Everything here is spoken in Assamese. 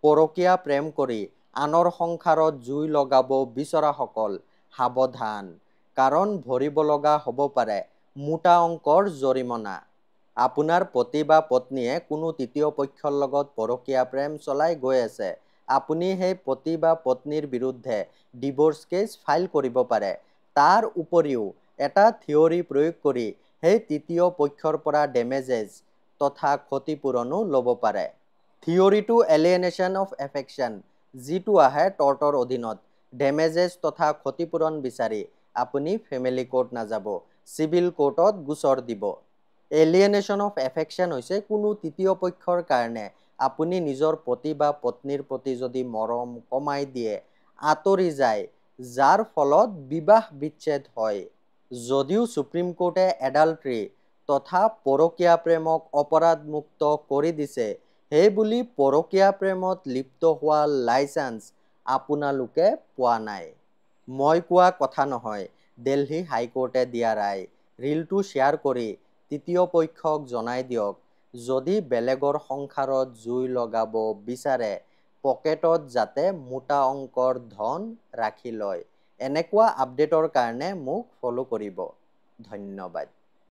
পৰকীয়া প্ৰেম কৰি আনৰ সংসাৰত জুই লগাব বিচৰাসকল সাৱধান, কাৰণ ভৰিব লগা হ'ব পাৰে মোটা অংকৰ জৰিমনা। আপোনাৰ পতি বা পত্নীয়ে কোনো তৃতীয় পক্ষৰ লগত পৰকীয়া প্ৰেম চলাই গৈ আছে। আপুনি সেই পতি বা পত্নীৰ বিৰুদ্ধে ডিভোৰ্স কেছ ফাইল কৰিব পাৰে। তাৰ উপৰিও এটা থিয়ৰী প্ৰয়োগ কৰি সেই তৃতীয় পক্ষৰ পৰা ডেমেজেছ তথা ক্ষতিপূৰণো ল'ব পাৰে। থিয়ৰীটো এলিয়েনেশ্যন অফ এফেকশ্যন, যিটো আহে টৰ্টৰ অধীনত। ডেমেজেছ তথা ক্ষতিপূৰণ বিচাৰি আপুনি ফেমিলি কোৰ্ট নাযাব, চিভিল কোৰ্টত গোচৰ দিব। এলিয়েনেশ্যন অফ এফেকশ্যন হৈছে কোনো তৃতীয় পক্ষৰ কাৰণে আপুনি নিজৰ পতি বা পত্নীৰ প্ৰতি যদি মৰম কমাই দিয়ে, আঁতৰি যায়, যাৰ ফলত বিবাহ বিচ্ছেদ হয়। যদিও সুপ্ৰিম কোৰ্টে এডাল্ট্ৰি তথা পৰকীয়া প্ৰেমক অপৰাধমুক্ত কৰি দিছে, সেইবুলি পৰকীয়া প্ৰেমত লিপ্ত হোৱা লাইচেন্স আপোনালোকে পোৱা নাই। মই কোৱা কথা নহয়, দিল্লী হাইকোৰ্টে দিয়া ৰায়। ৰীলটো শ্বেয়াৰ কৰি তৃতীয় পক্ষক জনাই দিয়ক, যদি বেলেগৰ সংসাৰত জুই লগাব বিচাৰে, পকেটত যাতে মোটা অংকৰ ধন ৰাখি লয়। এনেকুৱা আপডেটৰ কাৰণে মোক ফ'ল' কৰিব। ধন্যবাদ।